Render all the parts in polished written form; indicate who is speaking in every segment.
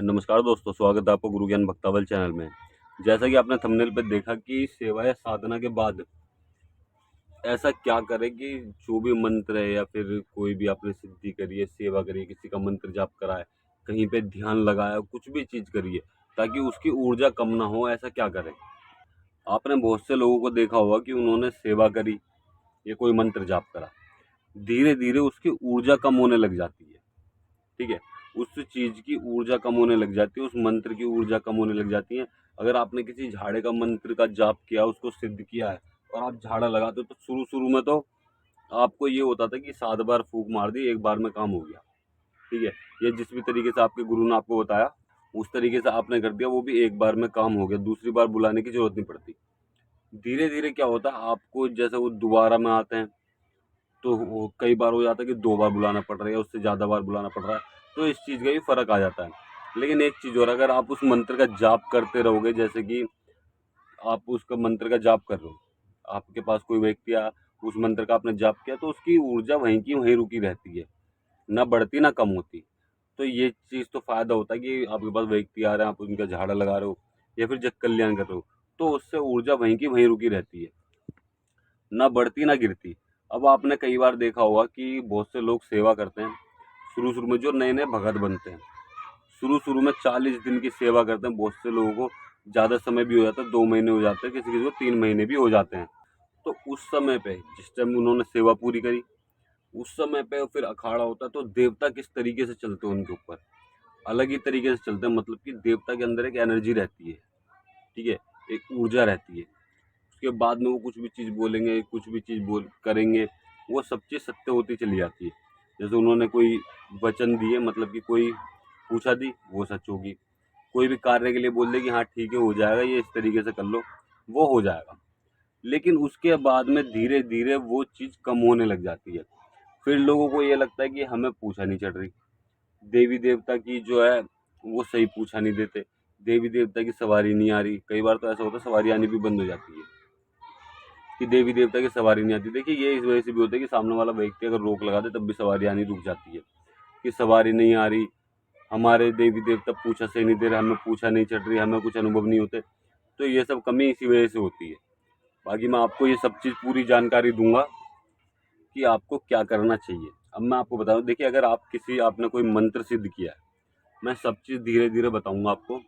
Speaker 1: नमस्कार दोस्तों, स्वागत है आपका गुरु ज्ञान भक्तावल चैनल में। जैसा कि आपने थंबनेल पे देखा कि सेवा या साधना के बाद ऐसा क्या करें कि जो भी मंत्र है या फिर कोई भी आपने सिद्धि करी है, सेवा करी है, किसी का मंत्र जाप करा है, कहीं पे ध्यान लगाया, कुछ भी चीज़ करी है, ताकि उसकी ऊर्जा कम ना हो, ऐसा क्या करें? आपने बहुत से लोगों को देखा होगा कि उन्होंने सेवा करी या कोई मंत्र जाप करा, धीरे-धीरे उसकी ऊर्जा कम होने लग जाती है। ठीक है? उस चीज़ की ऊर्जा कम होने लग जाती है, उस मंत्र की ऊर्जा कम होने लग जाती है। अगर आपने किसी झाड़े का मंत्र का जाप किया, उसको सिद्ध किया है और आप झाड़ा लगाते हो, तो शुरू-शुरू में तो आपको ये होता था कि 7 बार फूँक मार दी, 1 बार में काम हो गया। ठीक है? या जिस भी तरीके से आपके गुरु ने आपको बताया, उस तरीके से आपने कर दिया, वो भी 1 बार में काम हो गया, दूसरी बार बुलाने की ज़रूरत नहीं पड़ती। धीरे-धीरे क्या होता है, आपको जैसे वो दोबारा में आते हैं, तो वो कई बार हो जाता है कि 2 बार बुलाना पड़ रहा है या उससे ज़्यादा बार बुलाना पड़ रहा है, तो इस चीज़ का भी फ़र्क आ जाता है। लेकिन एक चीज़ और, अगर आप उस मंत्र का जाप करते रहोगे, जैसे कि आप उसका मंत्र का जाप कर रहे हो, आपके पास कोई व्यक्ति आया, उस मंत्र का आपने जाप किया, तो उसकी ऊर्जा वहीं की वहीं रुकी रहती है, ना बढ़ती ना कम होती। तो ये चीज़ तो फ़ायदा होता है कि आपके पास व्यक्ति आ रहे हैं, आप उनका झाड़ा लगा रहे हो या फिर जग कल्याण कर रहे हो, तो उससे ऊर्जा वहीं की वहीं रुकी रहती है, ना बढ़ती ना गिरती। अब आपने कई बार देखा होगा कि बहुत से लोग सेवा करते हैं, शुरू-शुरू में जो नए-नए भगत बनते हैं, शुरू-शुरू में 40 दिन की सेवा करते हैं, बहुत से लोगों को ज़्यादा समय भी हो जाता है, 2 महीने हो जाते हैं, किसी-किसी को 3 महीने भी हो जाते हैं। तो उस समय पे जिस टाइम उन्होंने सेवा पूरी करी, उस समय पे फिर अखाड़ा होता है, तो देवता किस तरीके से चलते हैं उनके ऊपर, अलग ही तरीके से चलते हैं, मतलब कि देवता के अंदर एक एनर्जी रहती है, ठीक है? एक ऊर्जा रहती है। उसके बाद में वो कुछ भी चीज़ बोलेंगे, कुछ भी चीज़ बोल करेंगे, वो सब चीज़ सत्य होती चली जाती है। जैसे उन्होंने कोई वचन दिए, मतलब कि कोई पूछा दी, वो सच होगी। कोई भी कार्य के लिए बोल दे कि हाँ ठीक है, हो जाएगा, ये इस तरीके से कर लो, वो हो जाएगा। लेकिन उसके बाद में धीरे-धीरे वो चीज़ कम होने लग जाती है। फिर लोगों को ये लगता है कि हमें पूछा नहीं चढ़ रही। देवी-देवता की जो है, वो सही पूछा नहीं देते। देवी-देवता की सवारी नहीं आ रही। कई बार तो ऐसा होता है, सवारी आनी भी बंद हो जाती है। कि देवी देवता की सवारी नहीं आती। देखिए, ये इस वजह से भी होता है कि सामने वाला व्यक्ति अगर रोक लगा दे, तब भी सवारी आनी रुक जाती है कि सवारी नहीं आ रही, हमारे देवी देवता पूछा से नहीं दे रहे, हमें पूछा नहीं चढ़ रही, हमें कुछ अनुभव नहीं होते। तो ये सब कमी इसी वजह से होती है। बाकी मैं आपको ये सब चीज़ पूरी जानकारी दूंगा कि आपको क्या करना चाहिए। अब मैं आपको बताऊँ, देखिए, अगर आपने कोई मंत्र सिद्ध किया है, मैं सब चीज़ धीरे धीरे बताऊंगा आपको।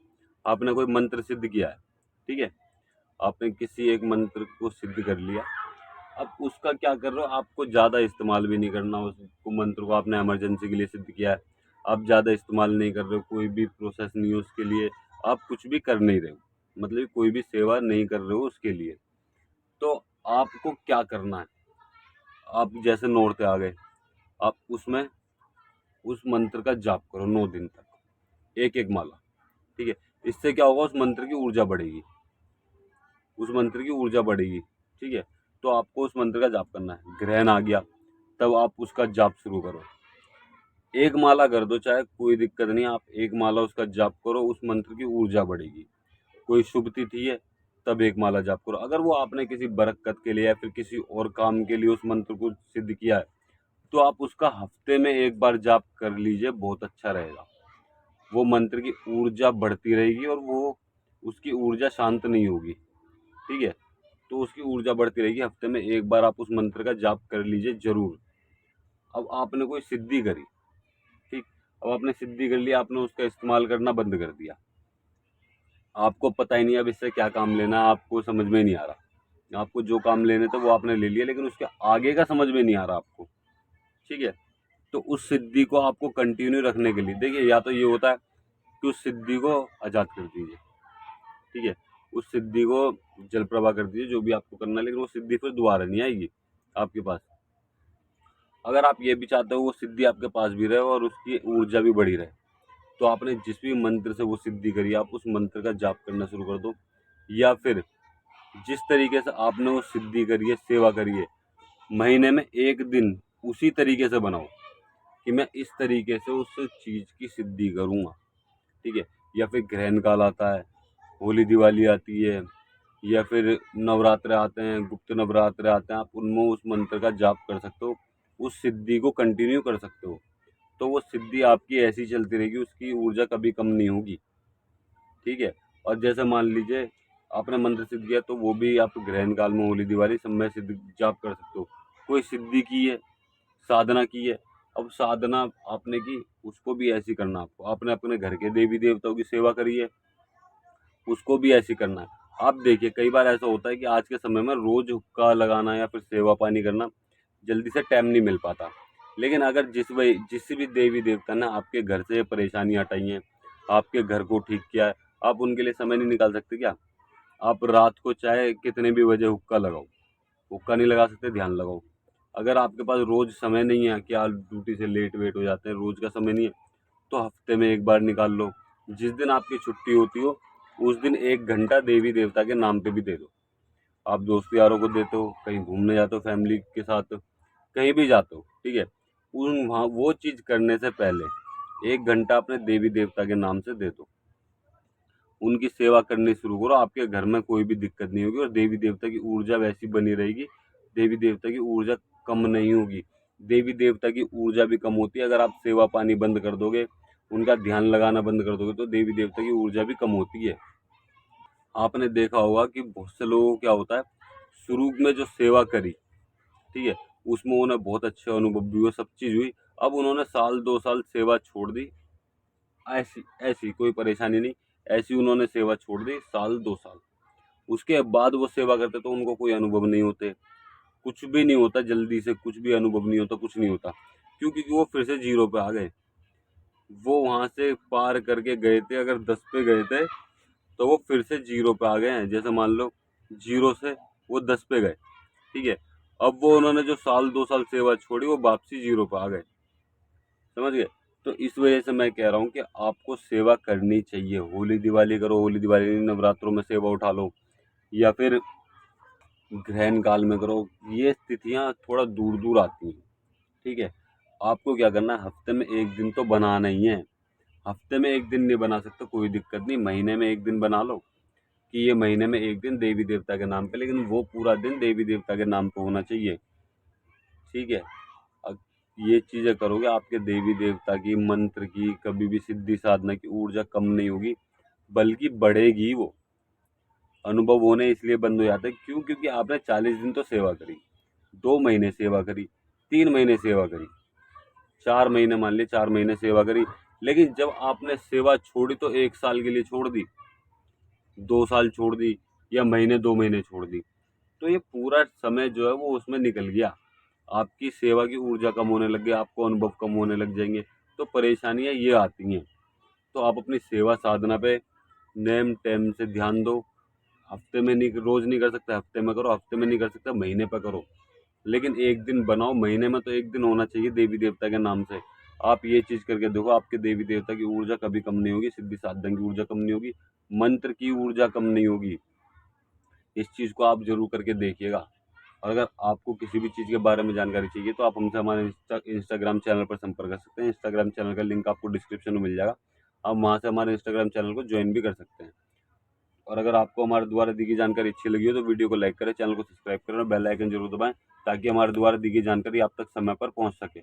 Speaker 1: आपने कोई मंत्र सिद्ध किया है, ठीक है, आपने किसी एक मंत्र को सिद्ध कर लिया। अब उसका क्या कर रहे हो, आपको ज़्यादा इस्तेमाल भी नहीं करना, उसको मंत्र को आपने इमरजेंसी के लिए सिद्ध किया है, आप ज़्यादा इस्तेमाल नहीं कर रहे हो, कोई भी प्रोसेस नहीं है उसके लिए, आप कुछ भी कर नहीं रहे हो, मतलब कोई भी सेवा नहीं कर रहे हो उसके लिए। तो आपको क्या करना है, आप जैसे नोड पे आ गए, आप उसमें उस मंत्र का जाप करो 9 दिन तक, एक एक माला, ठीक है। इससे क्या होगा, उस मंत्र की ऊर्जा बढ़ेगी, उस मंत्र की ऊर्जा बढ़ेगी, ठीक है। तो आपको उस मंत्र का जाप करना है। ग्रहण आ गया, तब आप उसका जाप शुरू करो। एक माला कर दो, चाहे कोई दिक्कत नहीं, आप एक माला उसका जाप करो, उस मंत्र की ऊर्जा बढ़ेगी। कोई शुभ तिथि है, तब एक माला जाप करो। अगर वो आपने किसी बरकत के लिए या फिर किसी और काम के लिए उस मंत्र को सिद्ध किया है, तो आप उसका हफ्ते में एक बार जाप कर लीजिए, बहुत अच्छा रहेगा। वो मंत्र की ऊर्जा बढ़ती रहेगी और वो उसकी ऊर्जा शांत नहीं होगी, ठीक है। तो उसकी ऊर्जा बढ़ती रहेगी, हफ्ते में एक बार आप उस मंत्र का जाप कर लीजिए जरूर। अब आपने कोई सिद्धि करी, ठीक, अब आपने सिद्धि कर लिया, आपने उसका इस्तेमाल करना बंद कर दिया, आपको पता ही नहीं अब इससे क्या काम लेना है, आपको समझ में नहीं आ रहा, आपको जो काम लेने थे वो आपने ले लिया, लेकिन उसके आगे का समझ में नहीं आ रहा आपको, ठीक है। तो उस सिद्धि को आपको कंटिन्यू रखने के लिए, देखिए, या तो ये होता है कि उस सिद्धि को आज़ाद कर दीजिए, ठीक है, उस सिद्धि को जल प्रवाह कर दीजिए, जो भी आपको करना है, लेकिन वो सिद्धि फिर दोबारा नहीं आएगी आपके पास। अगर आप ये भी चाहते हो वो सिद्धि आपके पास भी रहे और उसकी ऊर्जा भी बढ़ी रहे, तो आपने जिस भी मंत्र से वो सिद्धि करी, आप उस मंत्र का जाप करना शुरू कर दो। या फिर जिस तरीके से आपने वो सिद्धि करी है, सेवा करी है, महीने में एक दिन उसी तरीके से बनाओ कि मैं इस तरीके से उस चीज़ की सिद्धि करूँगा, ठीक है। या फिर ग्रहण काल आता है, होली दिवाली आती है, या फिर नवरात्र आते हैं, गुप्त नवरात्र आते हैं, आप उनमें उस मंत्र का जाप कर सकते हो, उस सिद्धि को कंटिन्यू कर सकते हो। तो वो सिद्धि आपकी ऐसी चलती रहेगी, उसकी ऊर्जा कभी कम नहीं होगी। ठीक है। और जैसे मान लीजिए आपने मंत्र सिद्ध किया, तो वो भी आप ग्रहण काल में, होली दिवाली सब में सिद्ध जाप कर सकते हो। कोई सिद्धि की है, साधना की है, अब साधना आपने की, उसको भी ऐसी करना। आपको आपने अपने घर के देवी देवताओं की सेवा करी है, उसको भी ऐसी करना है। आप देखिए कई बार ऐसा होता है कि आज के समय में रोज हुक्का लगाना या फिर सेवा पानी करना जल्दी से टाइम नहीं मिल पाता। लेकिन अगर जिस भी देवी देवता ने आपके घर से ये परेशानी हटाई है, आपके घर को ठीक किया है, आप उनके लिए समय नहीं निकाल सकते क्या? आप रात को चाहे कितने भी बजे हुक्का लगाओ, हुक्का नहीं लगा सकते, ध्यान लगाओ। अगर आपके पास रोज समय नहीं है कि आप ड्यूटी से लेट वेट हो जाते हैं, रोज का समय नहीं है, तो हफ्ते में एक बार निकाल लो। जिस दिन आपकी छुट्टी होती हो उस दिन 1 घंटा देवी देवता के नाम पे भी दे दो। आप दोस्त यारों को देते हो, कहीं घूमने जाते हो फैमिली के साथ, कहीं भी जाते हो, ठीक है, उन वहाँ वो चीज़ करने से पहले 1 घंटा अपने देवी देवता के नाम से दे दो। उनकी सेवा करनी शुरू करो, आपके घर में कोई भी दिक्कत नहीं होगी और देवी देवता की ऊर्जा वैसी बनी रहेगी। देवी देवता की ऊर्जा कम नहीं होगी। देवी देवता की ऊर्जा भी कम होती है अगर आप सेवा पानी बंद कर दोगे, उनका ध्यान लगाना बंद कर दोगे, तो देवी देवता की ऊर्जा भी कम होती है। आपने देखा होगा कि बहुत से लोगों को क्या होता है, शुरू में जो सेवा करी, ठीक है, उसमें उन्हें बहुत अच्छे अनुभव भी हुए, सब चीज़ हुई। अब उन्होंने साल 2 साल सेवा छोड़ दी, ऐसी ऐसी कोई परेशानी नहीं, ऐसी उन्होंने सेवा छोड़ दी साल 2 साल। उसके बाद वो सेवा करते तो उनको कोई अनुभव नहीं होते, कुछ भी नहीं होता, जल्दी से कुछ भी अनुभव नहीं होता, कुछ नहीं होता। क्यों? क्योंकि वो फिर से जीरो पे आ गए। वो वहां से पार करके गए थे, अगर 10 पे गए थे तो वो फिर से जीरो पे आ गए हैं। जैसे मान लो जीरो से वो 10 पे गए, ठीक है, अब वो उन्होंने जो साल 2 साल सेवा छोड़ी, वो वापसी जीरो पे आ गए। समझ गए? तो इस वजह से मैं कह रहा हूँ कि आपको सेवा करनी चाहिए। होली दिवाली करो, होली दिवाली नहीं, नवरात्रों में सेवा उठा लो, या फिर ग्रहण काल में करो। ये तिथियां थोड़ा दूर दूर आती हैं, ठीक है। आपको क्या करना है, हफ्ते में एक दिन तो बनाना ही है। हफ्ते में एक दिन नहीं बना सकते, कोई दिक्कत नहीं, महीने में एक दिन बना लो कि ये महीने में एक दिन देवी देवता के नाम पे, लेकिन वो पूरा दिन देवी देवता के नाम पे होना चाहिए, ठीक है। अब ये चीज़ें करोगे, आपके देवी देवता की, मंत्र की, कभी भी सिद्धि साधना की ऊर्जा कम नहीं होगी, बल्कि बढ़ेगी। वो अनुभव होने इसलिए बंद हो जाते हैं, क्यों? क्योंकि आपने 40 दिन तो सेवा करी, 2 महीने सेवा करी, 3 महीने सेवा करी, 4 महीने, मान ली 4 महीने सेवा करी, लेकिन जब आपने सेवा छोड़ी तो 1 साल के लिए छोड़ दी, 2 साल छोड़ दी, या महीने 2 महीने छोड़ दी, तो ये पूरा समय जो है वो उसमें निकल गया। आपकी सेवा की ऊर्जा कम होने लग गई, आपको अनुभव कम होने लग जाएंगे, तो परेशानियां ये आती हैं। तो आप अपनी सेवा साधना पे नेम टेम से ध्यान दो। हफ्ते में नहीं, रोज नहीं कर सकते, हफ्ते में करो, हफ्ते में नहीं कर सकते, महीने पे करो, लेकिन एक दिन बनाओ, महीने में तो एक दिन होना चाहिए देवी देवता के नाम से। आप ये चीज करके देखो, आपके देवी देवता की ऊर्जा कभी कम नहीं होगी, सिद्धि साधन की ऊर्जा कम नहीं होगी, मंत्र की ऊर्जा कम नहीं होगी। इस चीज को आप जरूर करके देखिएगा। और अगर आपको किसी भी चीज़ के बारे में जानकारी चाहिए तो आप हमसे हमारे इंस्टाग्राम चैनल पर संपर्क कर सकते हैं। इंस्टाग्राम चैनल का लिंक आपको डिस्क्रिप्शन में मिल जाएगा, आप वहाँ से हमारे इंस्टाग्राम चैनल को ज्वाइन भी कर सकते हैं। और अगर आपको हमारे द्वारा दी गई जानकारी अच्छी लगी हो तो वीडियो को लाइक करें, चैनल को सब्सक्राइब करें और बेल आइकन जरूर दबाएं, ताकि हमारे द्वारा दी गई जानकारी आप तक समय पर पहुँच सके।